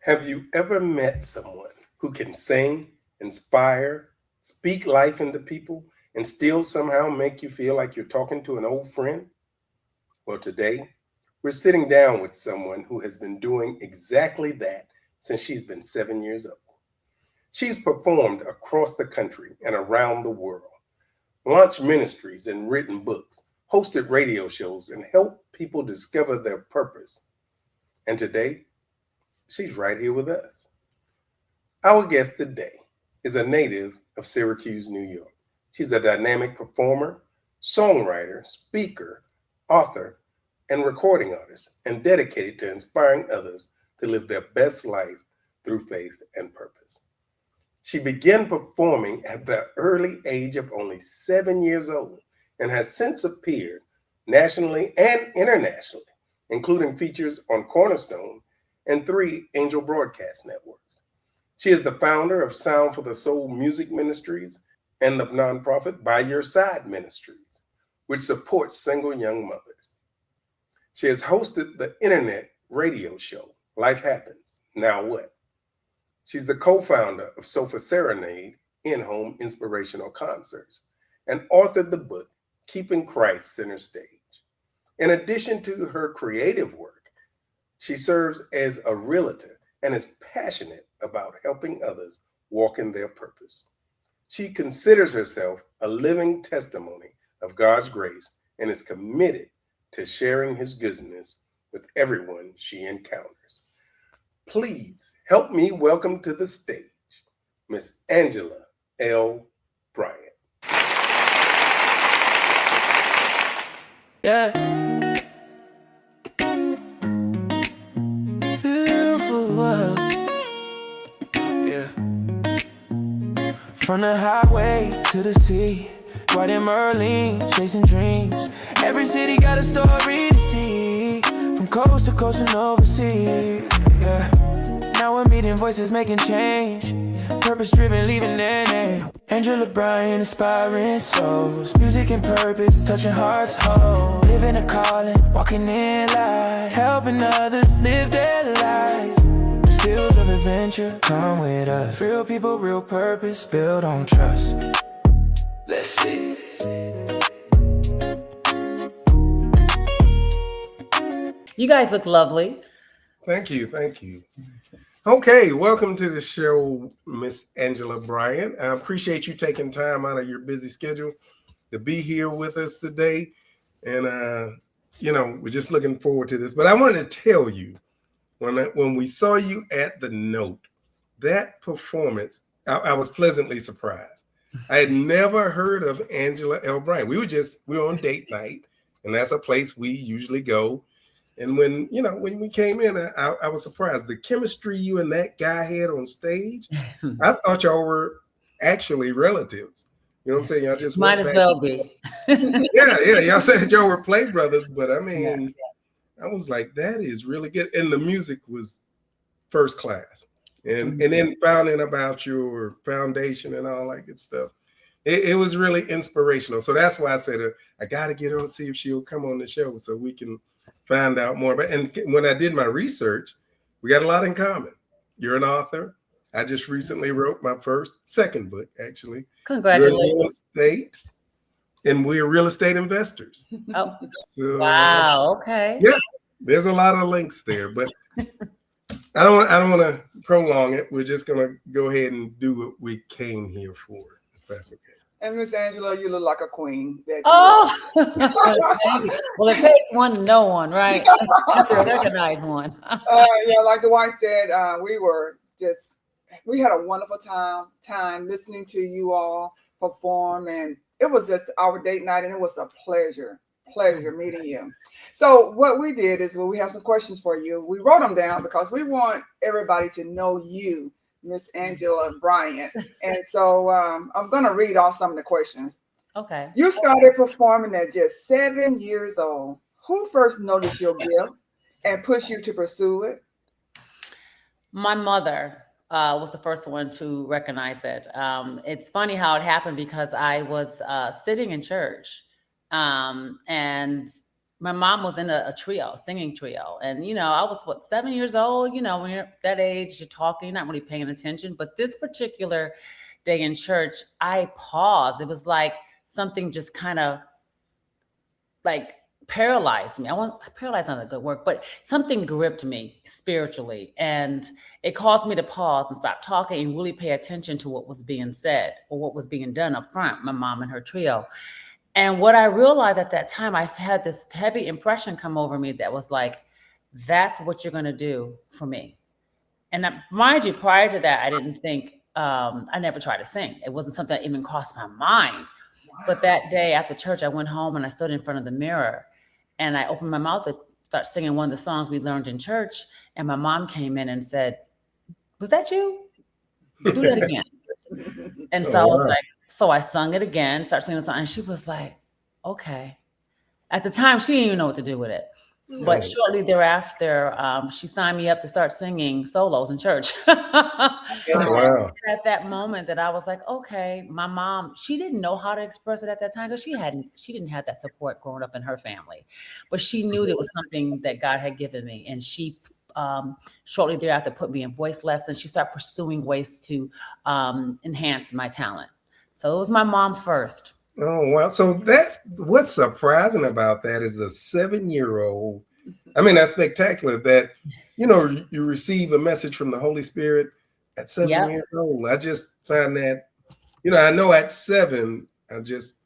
Have you ever met someone who can sing, inspire, speak life into people, and still somehow make you feel like you're talking to an old friend? Well, today, we're sitting down with someone who has been doing exactly that since she's been 7 years old. She's performed across the country and around the world, launched ministries and written books, hosted radio shows, and helped people discover their purpose. And today, she's right here with us. Our guest today is a native of Syracuse, New York. She's a dynamic performer, songwriter, speaker, author, and recording artist, and dedicated to inspiring others to live their best life through faith and purpose. She began performing at the early age of only 7 years old and has since appeared nationally and internationally, including features on Cornerstone and three Angel Broadcast networks. She is the founder of Sound for the Soul Music Ministries and the nonprofit By Your Side Ministries, which supports single young mothers. She has hosted the internet radio show Life Happens, Now What? She's the co-founder of Sofa Serenade in-home inspirational concerts and authored the book Keeping Christ Center Stage. In addition to her creative work, she serves as a realtor and is passionate about helping others walk in their purpose. She considers herself a living testimony of God's grace and is committed to sharing his goodness with everyone she encounters. Please help me welcome to the stage Miss Angela L. Bryant. Yeah. Feel the world. Yeah. From the highway to the sea, White and Merlin, chasing dreams. Every city got a story to see, from coast to coast and overseas. Yeah. Now we're meeting voices making change, purpose driven, leaving their name. Angela Bryant, inspiring souls, music and purpose, touching hearts whole. Living a calling, walking in light, helping others live their life. The skills of adventure come with us. Real people, real purpose, built on trust. Let's see. You guys look lovely. Thank you. Thank you. Okay, welcome to the show, Miss Angela Bryant. I appreciate you taking time out of your busy schedule to be here with us today. And, we're just looking forward to this. But I wanted to tell you, when we saw you at the Note, that performance, I was pleasantly surprised. I had never heard of Angela L. Bryant. We were on date night, and that's a place we usually go. And when we came in, I was surprised. The chemistry you and that guy had on stage, I thought y'all were actually relatives. You know what I'm saying? Y'all just Might as well be. Yeah. Y'all said y'all were play brothers, but I mean, I was like, that is really good. And the music was first class. And then finding about your foundation and all that good stuff. It was really inspirational. So that's why I said, I got to get her and see if she'll come on the show so we can find out more. But and when I did my research, we got a lot in common. You're an author. I just recently wrote my second book, actually. Congratulations. You're in real estate, and we're real estate investors. Oh, so, wow. Okay. Yeah, there's a lot of links there, but I don't want to prolong it. We're just going to go ahead and do what we came here for, if that's okay. And Miss Angela, you look like a queen. Oh, well, it takes one to know one, right? Recognize one. Yeah, like the wife said, we had a wonderful time listening to you all perform, and it was just our date night, and it was a pleasure meeting you. So what we did is, we have some questions for you. We wrote them down because we want everybody to know you, Miss Angela Bryant. And so I'm going to read off some of the questions. Okay. You started performing at just 7 years old. Who first noticed your gift and pushed you to pursue it? My mother was the first one to recognize it. It's funny how it happened because I was sitting in church and my mom was in a trio, singing trio. And, I was 7 years old, when you're that age, you're talking, you're not really paying attention. But this particular day in church, I paused. It was like something just kind of like paralyzed me. Paralyzed not a good word, but something gripped me spiritually. And it caused me to pause and stop talking and really pay attention to what was being said or what was being done up front, my mom and her trio. And what I realized at that time, I had this heavy impression come over me that was like, that's what you're going to do for me. And mind you, prior to that, I didn't think, I never tried to sing. It wasn't something that even crossed my mind. Wow. But that day after church, I went home and I stood in front of the mirror and I opened my mouth to start singing one of the songs we learned in church. And my mom came in and said, was that you? Do that again. And so I was like, so I sung it again, started singing the song, and she was like, okay. At the time, she didn't even know what to do with it. But shortly thereafter, she signed me up to start singing solos in church. Wow. At that moment that I was like, okay, my mom, she didn't know how to express it at that time because she didn't have that support growing up in her family. But she knew there was something that God had given me. And she shortly thereafter put me in voice lessons. She started pursuing ways to enhance my talent. So it was my mom first. Oh, wow. So what's surprising about that is a 7-year-old. I mean, that's spectacular that, you receive a message from the Holy Spirit at 7 years old. I just find that, I know at 7, I just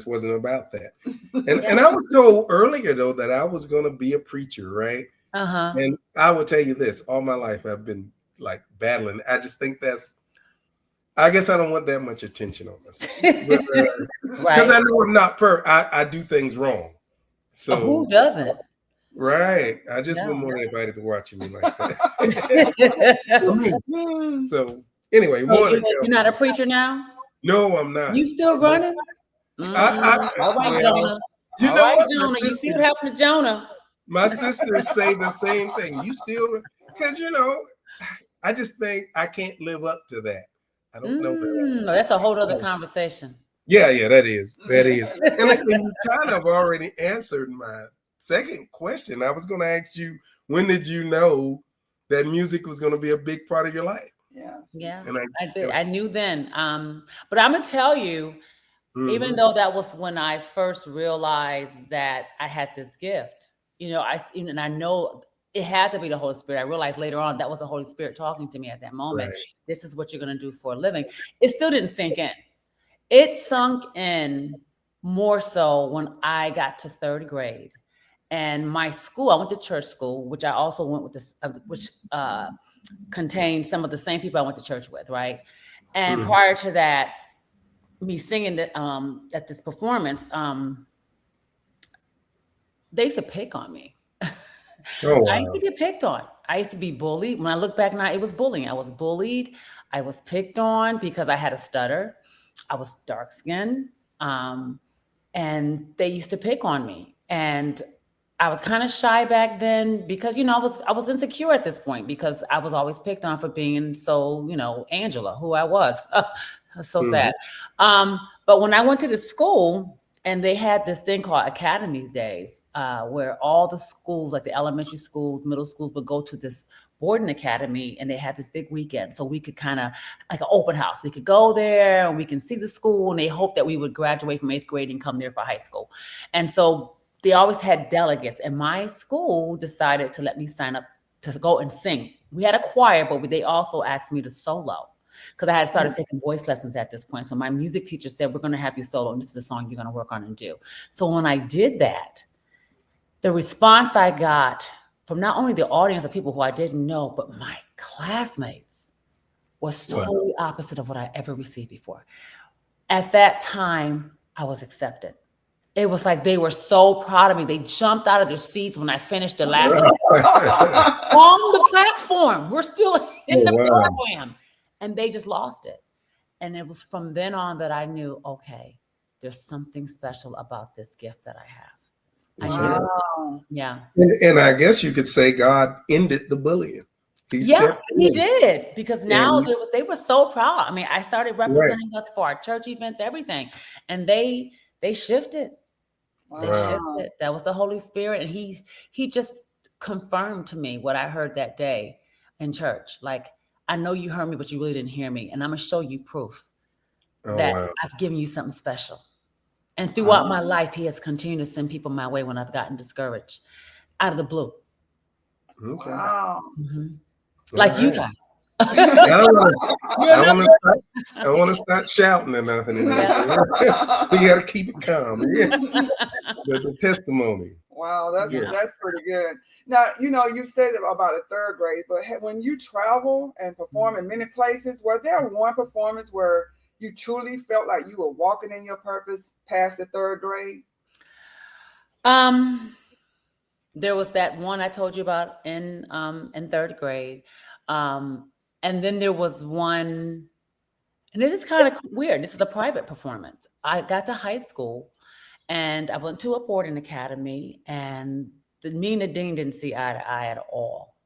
wasn't about that. And I was told earlier, though, that I was going to be a preacher, right? Uh-huh. And I will tell you this, all my life I've been like battling. I just think I guess I don't want that much attention on myself. Because I know I'm not I do things wrong. So who doesn't? Right. I just wouldn't want anybody to watching me like that. So anyway, you're not a preacher now? No, I'm not. You still running? All right, Jonah. Jonah. You see what happened to Jonah? My sisters say the same thing. You still, because I just think I can't live up to that. I don't know that. That's a whole other conversation. Yeah, that is. And you kind of already answered my second question. I was going to ask you, when did you know that music was going to be a big part of your life? Yeah, and I did. I knew then. But I'm going to tell you, even though that was when I first realized that I had this gift, I know it had to be the Holy Spirit. I realized later on that was the Holy Spirit talking to me at that moment. Right. This is what you're going to do for a living. It still didn't sink in. It sunk in more so when I got to 3rd grade. And my school, I went to church school, which I also went with this, which contained some of the same people I went to church with, right? And prior to that, me singing at this performance, they used to pick on me. Oh, wow. I used to get picked on. I used to be bullied. When I look back now, it was bullying. I was bullied. I was picked on because I had a stutter. I was dark skinned. And they used to pick on me. And I was kind of shy back then because, I was insecure at this point because I was always picked on for being so, Angela, who I was. So sad. But when I went to the school, and they had this thing called Academies Days, where all the schools, like the elementary schools, middle schools, would go to this boarding academy, and they had this big weekend. So we could kind of, like an open house, we could go there and we can see the school, and they hoped that we would graduate from 8th grade and come there for high school. And so they always had delegates, and my school decided to let me sign up to go and sing. We had a choir, but they also asked me to solo, because I had started taking voice lessons at this point. So my music teacher said, we're going to have you solo, and this is a song you're going to work on and do. So when I did that, the response I got from not only the audience of people who I didn't know, but my classmates was totally opposite of what I ever received before. At that time, I was accepted. It was like they were so proud of me. They jumped out of their seats when I finished the last on the platform. We're still in the program. And they just lost it. And it was from then on that I knew, okay, there's something special about this gift that I have. Wow. Yeah. And I guess you could say God ended the bullying. He did, because now they were so proud. I mean, I started representing us for our church events, everything. And they shifted. They shifted. That was the Holy Spirit. And he just confirmed to me what I heard that day in church. Like, I know you heard me, but you really didn't hear me. And I'm going to show you proof that I've given you something special. And throughout my life, he has continued to send people my way when I've gotten discouraged out of the blue. Okay. Wow. Mm-hmm. Like you guys. I don't want to start shouting or nothing. We got to keep it calm. Yeah. The testimony. Wow, that's pretty good. Now, you said about the third grade, but when you travel and perform in many places, was there one performance where you truly felt like you were walking in your purpose past the third grade? There was that one I told you about in third grade. And then there was one, and this is kind of weird. This is a private performance. I got to high school and I went to a boarding academy, and me and the dean didn't see eye to eye at all.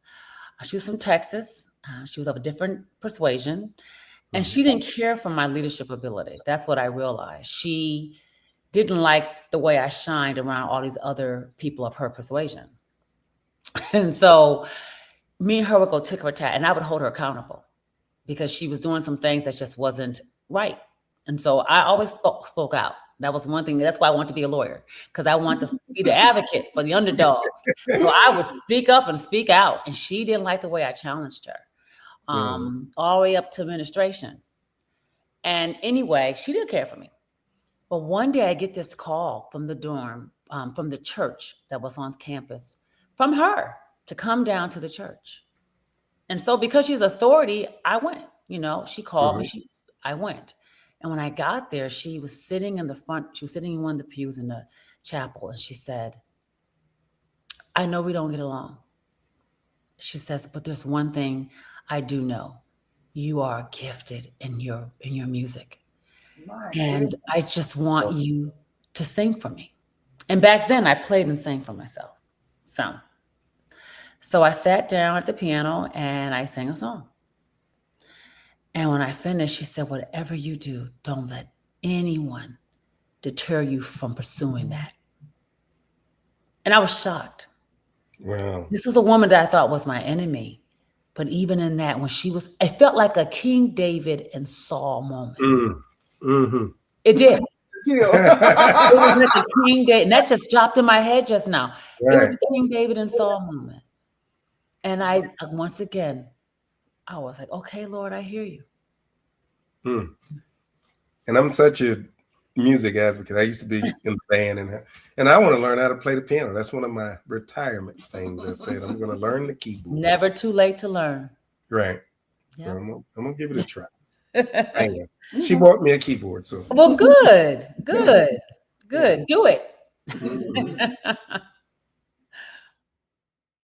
She was from Texas. She was of a different persuasion, and she didn't care for my leadership ability. That's what I realized. She didn't like the way I shined around all these other people of her persuasion. And so me and her would go tick for tat, and I would hold her accountable because she was doing some things that just wasn't right. And so I always spoke out. That was one thing. That's why I want to be a lawyer, because I want to be the advocate for the underdogs. So I would speak up and speak out, and she didn't like the way I challenged her, all the way up to administration. And anyway, she didn't care for me. But one day I get this call from the dorm, from the church that was on campus, from her to come down to the church. And so because she's authority, I went. She called me, I went. And when I got there, she was sitting in the front. She was sitting in one of the pews in the chapel. And she said, I know we don't get along. She says, but there's one thing I do know. You are gifted in your music. And I just want you to sing for me. And back then I played and sang for myself. So I sat down at the piano and I sang a song. And when I finished, she said, whatever you do, don't let anyone deter you from pursuing that. And I was shocked. Wow. This was a woman that I thought was my enemy. But even in that, it felt like a King David and Saul moment. Mm-hmm. It did. It was like a King David. And that just dropped in my head just now. Right. It was a King David and Saul moment. And once again, I was like, okay, Lord, I hear you. And I'm such a music advocate. I used to be in the band, and I want to learn how to play the piano. That's one of my retirement things. I said I'm going to learn the keyboard. Never too late to learn. Right. Yep. So I'm gonna give it a try. She bought me a keyboard. So well, good. Do it.